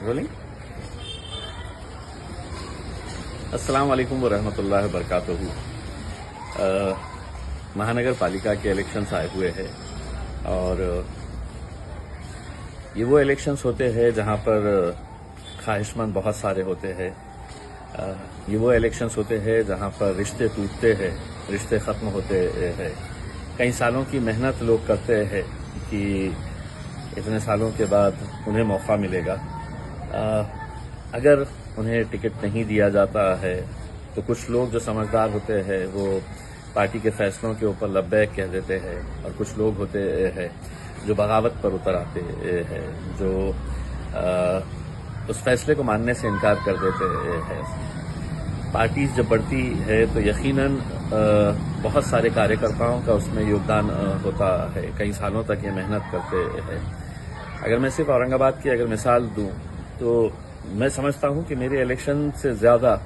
Rolling. السلام علیکم ورحمۃ اللہ وبرکاتہ. مہانگر پالیکا کے الیکشنز آئے ہوئے ہیں اور یہ وہ الیکشنز ہوتے ہیں جہاں پر خواہش مند بہت سارے ہوتے ہیں. یہ وہ الیکشنز ہوتے ہیں جہاں پر رشتے ٹوٹتے ہیں، رشتے ختم ہوتے ہیں. کئی سالوں کی محنت لوگ کرتے ہیں کہ اتنے سالوں کے بعد انہیں موقع ملے گا. اگر انہیں ٹکٹ نہیں دیا جاتا ہے تو کچھ لوگ جو سمجھدار ہوتے ہیں وہ پارٹی کے فیصلوں کے اوپر لبیک کہہ دیتے ہیں، اور کچھ لوگ ہوتے ہیں جو بغاوت پر اتر آتے ہیں، جو اس فیصلے کو ماننے سے انکار کر دیتے ہیں. پارٹیز جب بڑھتی ہے تو یقیناً بہت سارے کارکرتاؤں کا اس میں یوگدان ہوتا ہے. کئی سالوں تک یہ محنت کرتے ہیں. اگر میں صرف اورنگ آباد کی اگر مثال دوں تو میں سمجھتا ہوں کہ میرے الیکشن سے زیادہ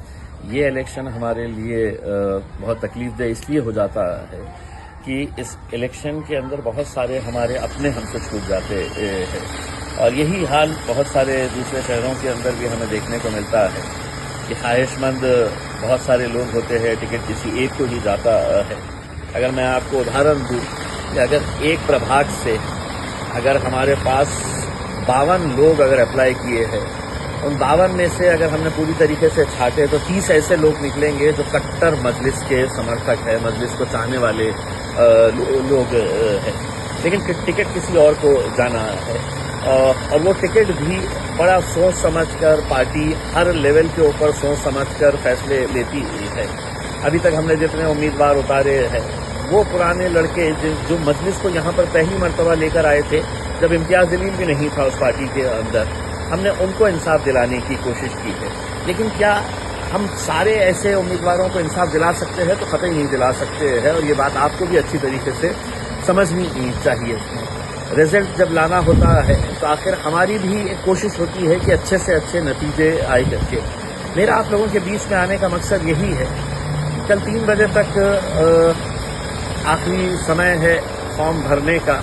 یہ الیکشن ہمارے لیے بہت تکلیف دہ اس لیے ہو جاتا ہے کہ اس الیکشن کے اندر بہت سارے ہمارے اپنے ہم سے چھوٹ جاتے ہیں، اور یہی حال بہت سارے دوسرے شہروں کے اندر بھی ہمیں دیکھنے کو ملتا ہے کہ خواہش مند بہت سارے لوگ ہوتے ہیں، ٹکٹ کسی ایک کو ہی جاتا ہے. اگر میں آپ کو ادھارن دوں کہ اگر ایک پربھاگ سے اگر ہمارے پاس 52 لوگ اگر اپلائی کیے ہیں، ان 52 میں سے اگر ہم نے پوری طریقے سے چھانٹے تو 30 ایسے لوگ نکلیں گے جو کٹر مجلس کے سمرتھک ہے، مجلس کو چاہنے والے لوگ ہیں، لیکن ٹکٹ کسی اور کو جانا ہے. اور وہ ٹکٹ بھی بڑا سوچ سمجھ کر پارٹی ہر لیول کے اوپر سوچ سمجھ کر فیصلے لیتی ہے. ابھی تک ہم نے جتنے امیدوار اتارے ہیں وہ پرانے لڑکے جو مجلس کو یہاں پر پہلی مرتبہ لے کر آئے تھے جب امتیاز جلیل بھی نہیں تھا اس پارٹی کے اندر، ہم نے ان کو انصاف دلانے کی کوشش کی ہے. لیکن کیا ہم سارے ایسے امیدواروں کو انصاف دلا سکتے ہیں؟ تو قطعی نہیں دلا سکتے ہیں، اور یہ بات آپ کو بھی اچھی طریقے سے سمجھنی چاہیے. رزلٹ جب لانا ہوتا ہے تو آخر ہماری بھی ایک کوشش ہوتی ہے کہ اچھے سے اچھے نتیجے آئے کر کے. میرا آپ لوگوں کے بیچ میں آنے کا مقصد یہی ہے. کل 3 بجے تک آخری سمے ہے فارم بھرنے کا،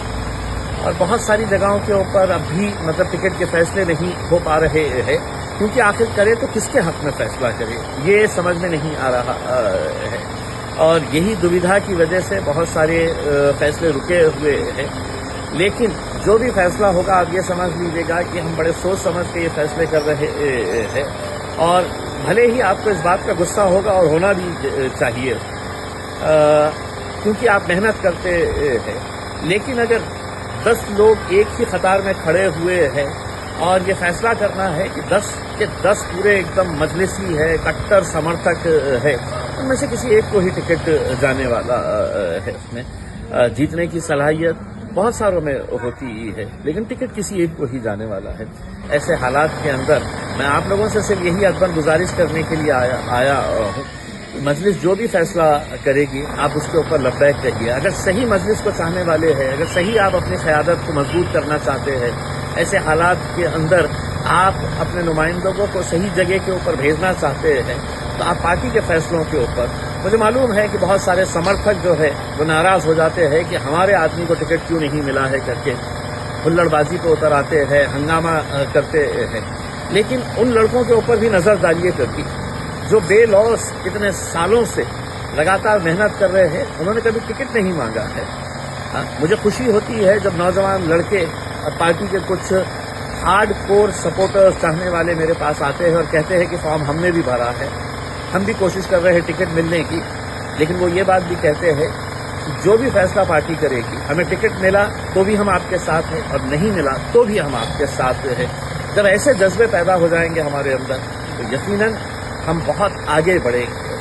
اور بہت ساری جگہوں کے اوپر اب بھی ٹکٹ کے فیصلے نہیں ہو پا رہے ہیں، کیونکہ آخر کرے تو کس کے حق میں فیصلہ کرے یہ سمجھ میں نہیں آ رہا ہے. اور یہی دویدھا کی وجہ سے بہت سارے فیصلے رکے ہوئے ہیں. لیکن جو بھی فیصلہ ہوگا آپ یہ سمجھ لیجیے گا کہ ہم بڑے سوچ سمجھ کے یہ فیصلے کر رہے ہیں، اور بھلے ہی آپ کو اس بات کا غصہ ہوگا اور ہونا بھی چاہیے کیونکہ آپ محنت کرتے ہیں. لیکن اگر 10 لوگ ایک ہی قطار میں کھڑے ہوئے ہیں اور یہ فیصلہ کرنا ہے کہ 10 کے 10 پورے ایک دم مجلسی ہے، کٹر سمرتھک ہے، ان میں سے کسی ایک کو ہی ٹکٹ جانے والا ہے. اس میں جیتنے کی صلاحیت بہت ساروں میں ہوتی ہے، لیکن ٹکٹ کسی ایک کو ہی جانے والا ہے. ایسے حالات کے اندر میں آپ لوگوں سے صرف یہی ادبن گزارش کرنے کے لیے آیا ہوں. مجلس جو بھی فیصلہ کرے گی آپ اس کے اوپر لبیک کہیے. اگر صحیح مجلس کو چاہنے والے ہیں، اگر صحیح آپ اپنی قیادت کو مضبوط کرنا چاہتے ہیں، ایسے حالات کے اندر آپ اپنے نمائندوں کو صحیح جگہ کے اوپر بھیجنا چاہتے ہیں تو آپ پارٹی کے فیصلوں کے اوپر، مجھے معلوم ہے کہ بہت سارے سمرتھک جو ہے وہ ناراض ہو جاتے ہیں کہ ہمارے آدمی کو ٹکٹ کیوں نہیں ملا ہے کر کے ہلڑ بازی پہ اتر آتے ہیں، ہنگامہ کرتے ہیں. لیکن ان لڑکوں کے اوپر بھی نظر ڈالیے کرتی جو بے لوث اتنے سالوں سے لگاتار محنت کر رہے ہیں، انہوں نے کبھی ٹکٹ نہیں مانگا ہے. مجھے خوشی ہوتی ہے جب نوجوان لڑکے پارٹی کے کچھ ہارڈ کور سپورٹرز چاہنے والے میرے پاس آتے ہیں اور کہتے ہیں کہ فارم ہم نے بھی بھرا ہے، ہم بھی کوشش کر رہے ہیں ٹکٹ ملنے کی. لیکن وہ یہ بات بھی کہتے ہیں کہ جو بھی فیصلہ پارٹی کرے گی، ہمیں ٹکٹ ملا تو بھی ہم آپ کے ساتھ ہیں اور نہیں ملا تو بھی ہم آپ کے ساتھ ہیں. جب ایسے جذبے پیدا ہو جائیں گے ہمارے اندر تو یقیناً ہم بہت آگے بڑھیں گے.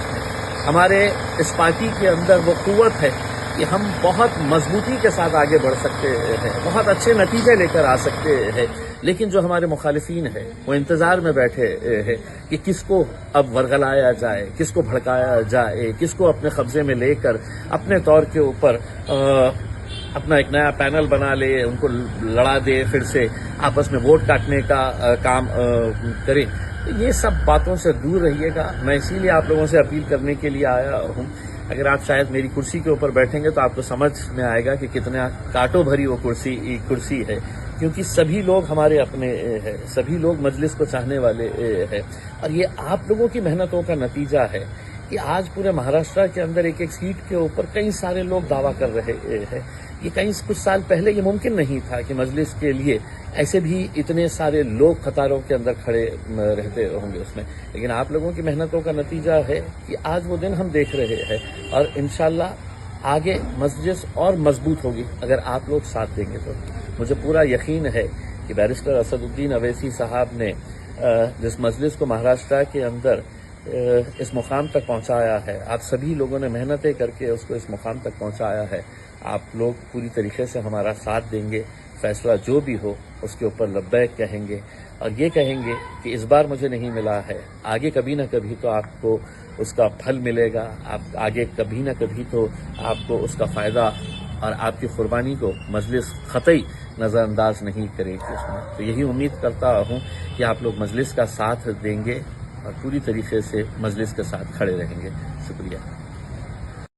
ہمارے اس پارٹی کے اندر وہ قوت ہے کہ ہم بہت مضبوطی کے ساتھ آگے بڑھ سکتے ہیں، بہت اچھے نتیجے لے کر آ سکتے ہیں. لیکن جو ہمارے مخالفین ہیں وہ انتظار میں بیٹھے ہیں کہ کس کو اب ورگلایا جائے، کس کو بھڑکایا جائے، کس کو اپنے قبضے میں لے کر اپنے طور کے اوپر اپنا ایک نیا پینل بنا لے، ان کو لڑا دے، پھر سے آپس میں ووٹ کاٹنے کا کام کرے. یہ سب باتوں سے دور رہیے گا. میں اسی لیے آپ لوگوں سے اپیل کرنے کے لیے آیا ہوں. اگر آپ شاید میری کرسی کے اوپر بیٹھیں گے تو آپ کو سمجھ میں آئے گا کہ کتنا کانٹوں بھری وہ کرسی ہے. کیونکہ سبھی لوگ ہمارے اپنے ہیں، سبھی لوگ مجلس کو چاہنے والے ہیں، اور یہ آپ لوگوں کی محنتوں کا نتیجہ ہے کہ آج پورے مہاراشٹر کے اندر ایک ایک سیٹ کے اوپر کئی سارے لوگ دعویٰ کر رہے ہیں۔ یہ کچھ سال پہلے یہ ممکن نہیں تھا کہ مجلس کے لیے ایسے بھی اتنے سارے لوگ قطاروں کے اندر کھڑے رہتے ہوں گے اس میں، لیکن آپ لوگوں کی محنتوں کا نتیجہ ہے کہ آج وہ دن ہم دیکھ رہے ہیں، اور انشاءاللہ آگے مجلس اور مضبوط ہوگی اگر آپ لوگ ساتھ دیں گے تو۔ مجھے پورا یقین ہے کہ بیرسٹر اسد الدین اویسی صاحب نے جس مجلس کو مہاراشٹر کے اندر اس مقام تک پہنچایا ہے، آپ سبھی لوگوں نے محنتیں کر کے اس کو اس مقام تک پہنچایا ہے، آپ لوگ پوری طریقے سے ہمارا ساتھ دیں گے، فیصلہ جو بھی ہو اس کے اوپر لبیک کہیں گے، اور یہ کہیں گے کہ اس بار مجھے نہیں ملا ہے، آگے کبھی نہ کبھی تو آپ کو اس کا پھل ملے گا، آپ آگے کبھی نہ کبھی تو آپ کو اس کا فائدہ اور آپ کی قربانی کو مجلس قطعی نظر انداز نہیں کرے گی اس میں۔ تو یہی امید کرتا ہوں کہ آپ لوگ مجلس کا ساتھ دیں گے اور پوری طریقے سے مجلس کے ساتھ کھڑے رہیں گے۔ شکریہ۔